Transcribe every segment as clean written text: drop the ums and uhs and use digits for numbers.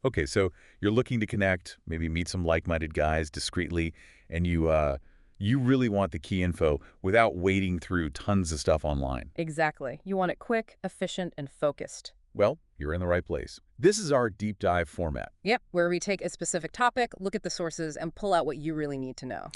Okay, so you're looking to connect, maybe meet some like-minded guys discreetly, and you really want the key info without wading through tons of stuff online. Exactly. You want it quick, efficient, and focused. Well, you're in the right place. This is our deep dive format. Yep, where we take a specific topic, look at the sources, and pull out what you really need to know.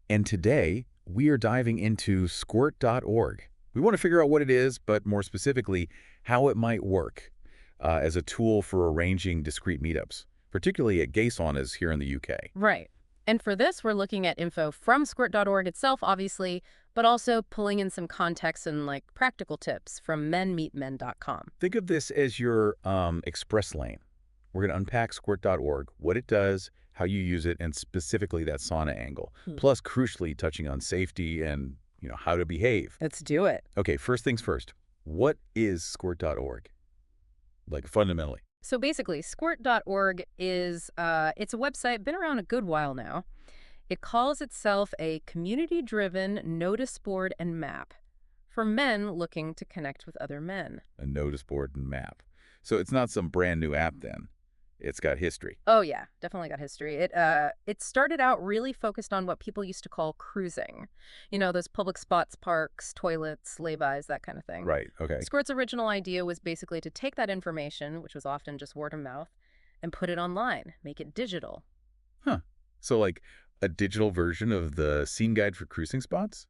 And today, we are diving into squirt.org. We want to figure out what it is, but more specifically, how it might work as a tool for arranging discrete meetups, particularly at gay saunas here in the UK. Right. And for this, we're looking at info from squirt.org itself, obviously, but also pulling in some context and practical tips from menmeetmen.com. Think of this as your express lane. We're going to unpack squirt.org, what it does, how you use it, and specifically that sauna angle. Plus, crucially, touching on safety and how to behave. Let's do it. Okay, first things first. What is squirt.org? Like fundamentally. So basically, squirt.org is it's a website, been around a good while now. It calls itself a community-driven notice board and map for men looking to connect with other men. A notice board and map. So it's not some brand new app then. It's got history. Oh yeah, definitely got history. It started out really focused on what people used to call cruising. You know, those public spots, parks, toilets, laybys, that kind of thing. Right, okay. Squirt's original idea was basically to take that information, which was often just word of mouth, and put it online, make it digital. Huh. So like a digital version of the scene guide for cruising spots?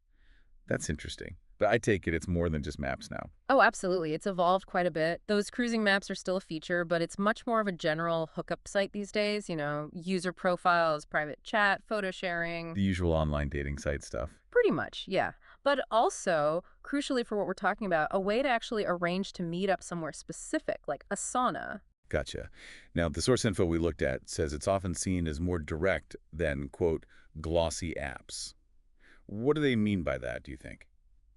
That's interesting. But I take it it's more than just maps now. Oh, absolutely. It's evolved quite a bit. Those cruising maps are still a feature, but it's much more of a general hookup site these days. You know, user profiles, private chat, photo sharing. The usual online dating site stuff. Pretty much, yeah. But also, crucially for what we're talking about, a way to actually arrange to meet up somewhere specific, like a sauna. Gotcha. Now, the source info we looked at says it's often seen as more direct than, quote, glossy apps. What do they mean by that, do you think?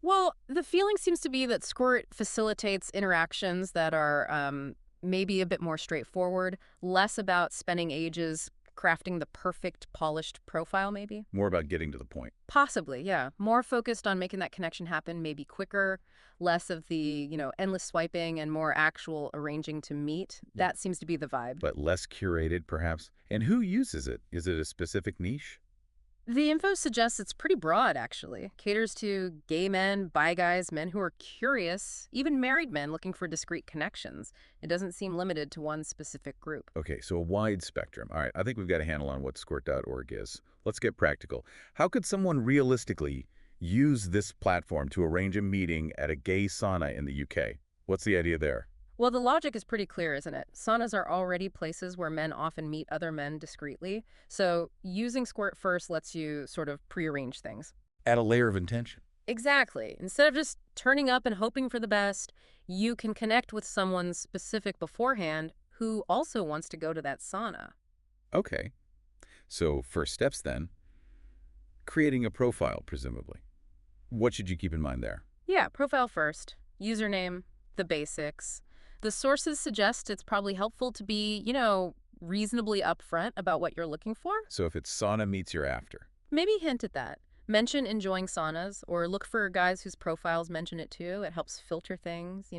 Well, the feeling seems to be that Squirt facilitates interactions that are maybe a bit more straightforward, less about spending ages crafting the perfect polished profile, maybe. More about getting to the point. Possibly, yeah. More focused on making that connection happen, maybe quicker, less of the, endless swiping and more actual arranging to meet. That seems to be the vibe. But less curated, perhaps? And who uses it? Is it a specific niche? The info suggests it's pretty broad, actually. Caters to gay men, bi guys, men who are curious, even married men looking for discrete connections. It doesn't seem limited to one specific group. Okay, so a wide spectrum. All right, I think we've got a handle on what squirt.org is. Let's get practical. How could someone realistically use this platform to arrange a meeting at a gay sauna in the UK? What's the idea there? Well, the logic is pretty clear, isn't it? Saunas are already places where men often meet other men discreetly. So using Squirt first lets you sort of prearrange things. Add a layer of intention. Exactly. Instead of just turning up and hoping for the best, you can connect with someone specific beforehand who also wants to go to that sauna. Okay, so first steps then, creating a profile, presumably. What should you keep in mind there? Yeah, profile first, username, the basics. The sources suggest it's probably helpful to be, reasonably upfront about what you're looking for. So if it's sauna meets you're after. Maybe hint at that. Mention enjoying saunas or look for guys whose profiles mention it too. It helps filter things.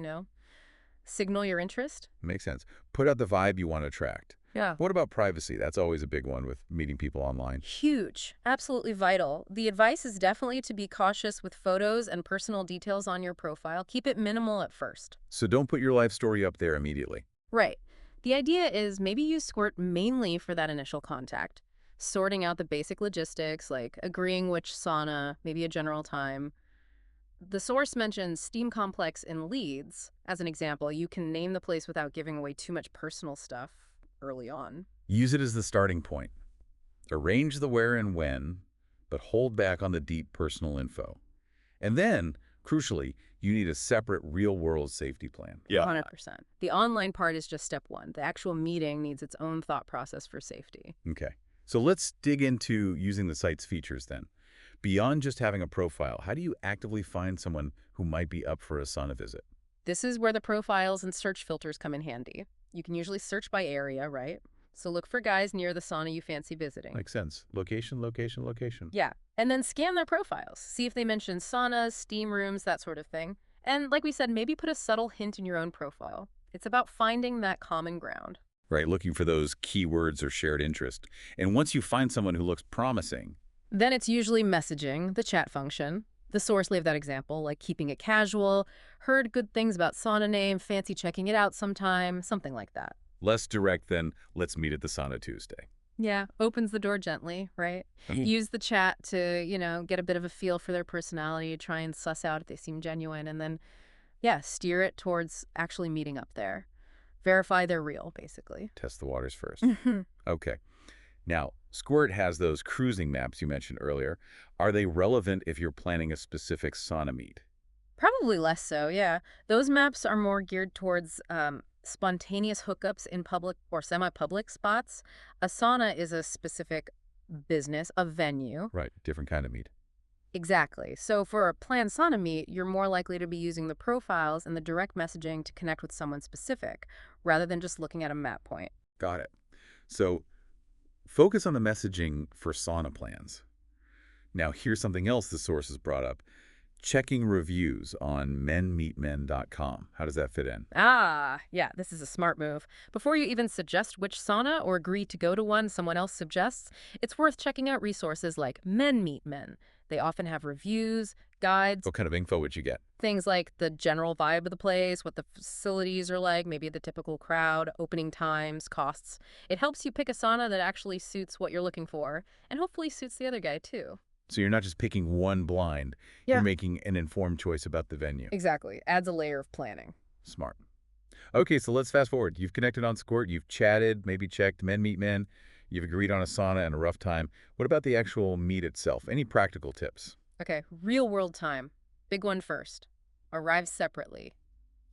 Signal your interest. Makes sense. Put out the vibe you want to attract. Yeah. What about privacy? That's always a big one with meeting people online. Huge. Absolutely vital. The advice is definitely to be cautious with photos and personal details on your profile. Keep it minimal at first. So don't put your life story up there immediately. Right. The idea is maybe use Squirt mainly for that initial contact, sorting out the basic logistics like agreeing which sauna, maybe a general time. The source mentions Steam Complex in Leeds. As an example, you can name the place without giving away too much personal stuff early on. Use it as the starting point. Arrange the where and when, but hold back on the deep personal info. And then, crucially, you need a separate real-world safety plan. 100%. The online part is just step one. The actual meeting needs its own thought process for safety. Okay. So let's dig into using the site's features then. Beyond just having a profile, how do you actively find someone who might be up for a sauna visit? This is where the profiles and search filters come in handy. You can usually search by area, right? So look for guys near the sauna you fancy visiting. Makes sense. Location, location, location. Yeah. And then scan their profiles. See if they mention saunas, steam rooms, that sort of thing. And like we said, maybe put a subtle hint in your own profile. It's about finding that common ground. Right, looking for those keywords or shared interest. And once you find someone who looks promising, Then it's usually messaging, the chat function. The source gave that example, like keeping it casual, heard good things about sauna name, fancy checking it out sometime, something like that. less direct than let's meet at the sauna Tuesday. Yeah, opens the door gently, right? Use the chat to, get a bit of a feel for their personality, try and suss out if they seem genuine, and then, yeah, steer it towards actually meeting up there. Verify they're real, basically. Test the waters first. Okay. Now, Squirt has those cruising maps you mentioned earlier. Are they relevant if you're planning a specific sauna meet? Probably less so, yeah. Those maps are more geared towards spontaneous hookups in public or semi-public spots. A sauna is a specific business, a venue. Right, different kind of meet. Exactly. So for a planned sauna meet, you're more likely to be using the profiles and the direct messaging to connect with someone specific, rather than just looking at a map point. Got it. So focus on the messaging for sauna plans. Now, here's something else the source has brought up. Checking reviews on menmeetmen.com. How does that fit in? Ah, yeah, this is a smart move. Before you even suggest which sauna or agree to go to one someone else suggests, it's worth checking out resources like Men Meet Men. They often have reviews, guides, What kind of info would you get? things like the general vibe of the place, what the facilities are like, maybe the typical crowd, opening times, costs. It helps you pick a sauna that actually suits what you're looking for, and hopefully suits the other guy too. So you're not just picking one blind. Yeah. You're making an informed choice about the venue. Exactly. Adds a layer of planning. Smart. Okay, so let's fast forward. You've connected on Squirt. You've chatted, maybe checked Men Meet Men. You've agreed on a sauna and a rough time. What about the actual meet itself? Any practical tips? Okay, real world time. Big one first. Arrive separately.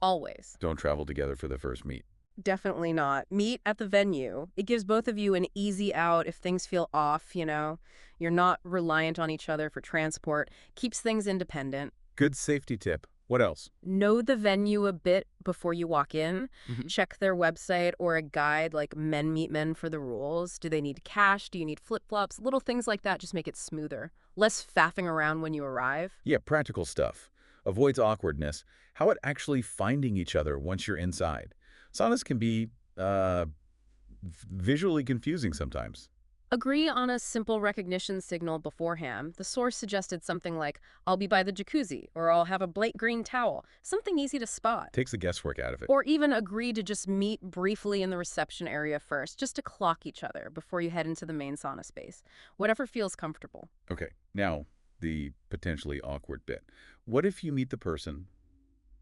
Always. Don't travel together for the first meet. Definitely not. Meet at the venue. It gives both of you an easy out if things feel off, You're not reliant on each other for transport. Keeps things independent. Good safety tip. What else? Know the venue a bit before you walk in. Mhm. Check their website or a guide like Men Meet Men for the rules. Do they need cash? Do you need flip-flops? Little things like that just make it smoother. Less faffing around when you arrive. Yeah, practical stuff. Avoids awkwardness. How about actually finding each other once you're inside? Saunas can be visually confusing sometimes. Agree on a simple recognition signal beforehand. The source suggested something like, I'll be by the jacuzzi, or I'll have a bright green towel. Something easy to spot. Takes the guesswork out of it. Or even agree to just meet briefly in the reception area first, just to clock each other before you head into the main sauna space. Whatever feels comfortable. Okay, now the potentially awkward bit. What if you meet the person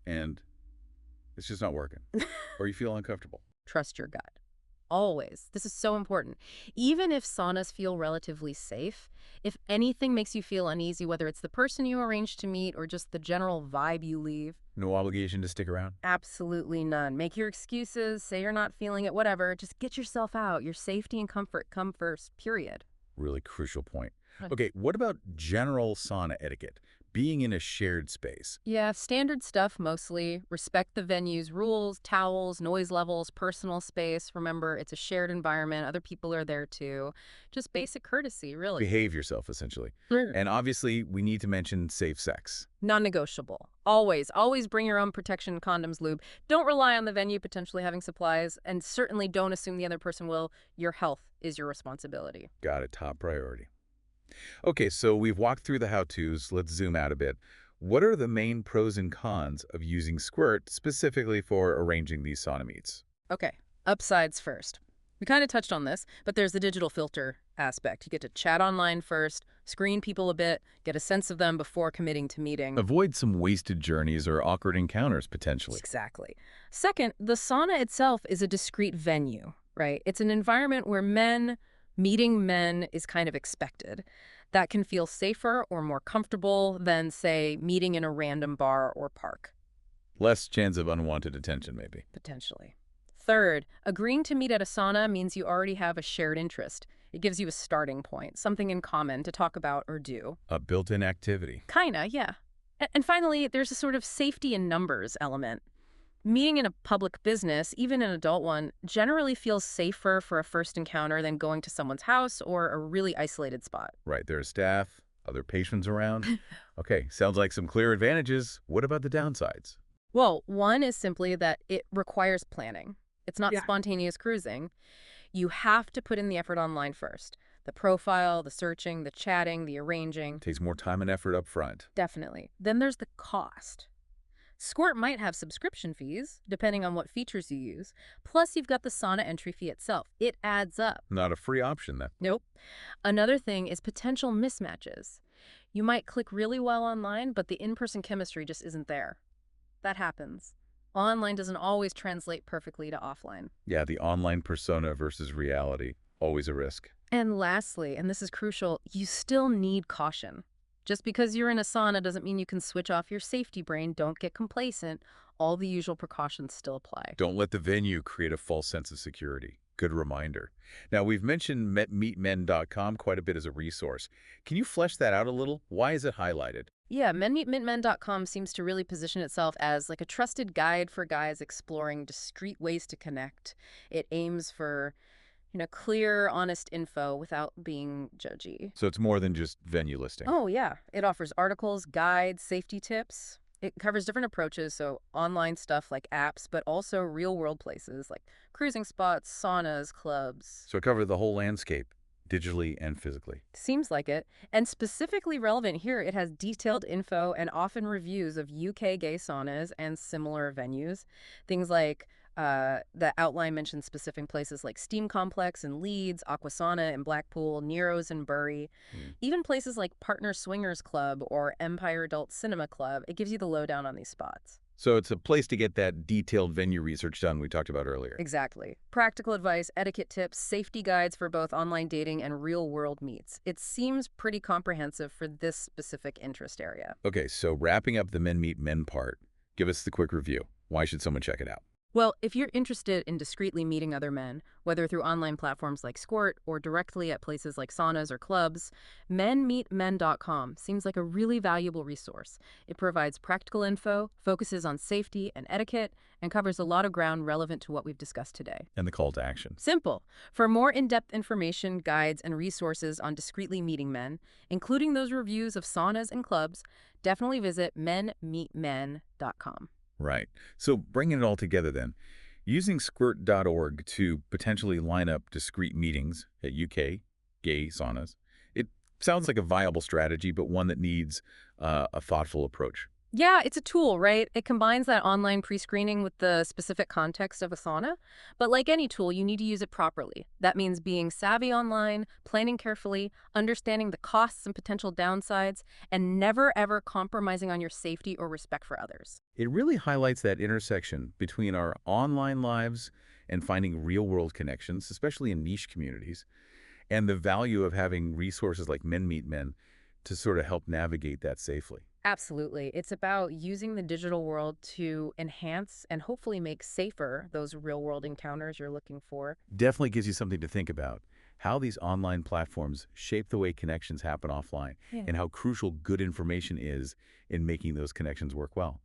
and it's just not working, or you feel uncomfortable? Trust your gut. Always. This is so important. Even if saunas feel relatively safe, if anything makes you feel uneasy, whether it's the person you arranged to meet or just the general vibe you leave, No obligation to stick around? absolutely none. Make your excuses, say you're not feeling it, whatever. Just get yourself out. Your safety and comfort come first, period. Really crucial point. Right. Okay, what about general sauna etiquette? Being in a shared space. Yeah, standard stuff mostly. Respect the venue's rules, towels, noise levels, personal space. Remember, it's a shared environment. Other people are there too. Just basic courtesy, really. Behave yourself, essentially. Mm. And obviously, we need to mention safe sex. Non-negotiable. Always bring your own protection, condoms, lube. Don't rely on the venue potentially having supplies, and certainly don't assume the other person will. Your health is your responsibility. Got it, top priority. Okay, so we've walked through the how-tos. Let's zoom out a bit. What are the main pros and cons of using Squirt specifically for arranging these sauna meets? Okay, upsides first. We kind of touched on this, but there's the digital filter aspect. You get to chat online first, screen people a bit, get a sense of them before committing to meeting. Avoid some wasted journeys or awkward encounters, potentially. Exactly. Second, the sauna itself is a discrete venue, right? It's an environment where meeting men is kind of expected. That can feel safer or more comfortable than, say, meeting in a random bar or park, Less chance of unwanted attention, maybe. potentially. Third, agreeing to meet at a sauna means you already have a shared interest. It gives you a starting point, something in common to talk about or do. A built-in activity. Kinda, yeah. And finally, there's a sort of safety in numbers element. Meeting in a public business, even an adult one, generally feels safer for a first encounter than going to someone's house or a really isolated spot. Right, there's staff, other patrons around. Okay, sounds like some clear advantages. What about the downsides? Well, one is simply that it requires planning. It's not Yeah. spontaneous cruising. You have to put in the effort online first. The profile, the searching, the chatting, the arranging. Takes more time and effort up front. Definitely. Then there's the cost. Squirt might have subscription fees, depending on what features you use. Plus, you've got the sauna entry fee itself. It adds up. Not a free option then. Nope. Another thing is potential mismatches. You might click really well online, but the in-person chemistry just isn't there. That happens. Online doesn't always translate perfectly to offline. Yeah, the online persona versus reality. Always a risk. And lastly, and this is crucial, you still need caution. Just because you're in a sauna doesn't mean you can switch off your safety brain. Don't get complacent. All the usual precautions still apply. Don't let the venue create a false sense of security. Good reminder. Now, we've mentioned meetmen.com quite a bit as a resource. Can you flesh that out a little? Why is it highlighted? Yeah, menmeetmen.com seems to really position itself as like a trusted guide for guys exploring discreet ways to connect. It aims for, clear, honest info without being judgy. So it's more than just venue listing. Oh, yeah. It offers articles, guides, safety tips. It covers different approaches, so online stuff like apps, but also real-world places like cruising spots, saunas, clubs. So it covered the whole landscape, digitally and physically. Seems like it. And specifically relevant here, it has detailed info and often reviews of UK gay saunas and similar venues. Things like the outline mentions specific places like Steam Complex in Leeds, Aquasana in Blackpool, Nero's in Bury, even places like Partner Swingers Club or Empire Adult Cinema Club. It gives you the lowdown on these spots. So it's a place to get that detailed venue research done we talked about earlier. Exactly. Practical advice, etiquette tips, safety guides for both online dating and real-world meets. It seems pretty comprehensive for this specific interest area. Okay, so wrapping up the men meet men part, give us the quick review. Why should someone check it out? Well, if you're interested in discreetly meeting other men, whether through online platforms like Squirt or directly at places like saunas or clubs, menmeetmen.com seems like a really valuable resource. It provides practical info, focuses on safety and etiquette, and covers a lot of ground relevant to what we've discussed today. And the call to action. Simple. For more in-depth information, guides, and resources on discreetly meeting men, including those reviews of saunas and clubs, definitely visit menmeetmen.com. Right. So bringing it all together then, using squirt.org to potentially line up discrete meetings at UK gay saunas, it sounds like a viable strategy, but one that needs a thoughtful approach. Yeah, it's a tool, right? It combines that online pre-screening with the specific context of a sauna. But like any tool, you need to use it properly. That means being savvy online, planning carefully, understanding the costs and potential downsides, and never ever compromising on your safety or respect for others. It really highlights that intersection between our online lives and finding real-world connections, especially in niche communities, and the value of having resources like Men Meet Men to sort of help navigate that safely. Absolutely. It's about using the digital world to enhance and hopefully make safer those real-world encounters you're looking for. Definitely gives you something to think about, how these online platforms shape the way connections happen offline, Yeah. and how crucial good information is in making those connections work well.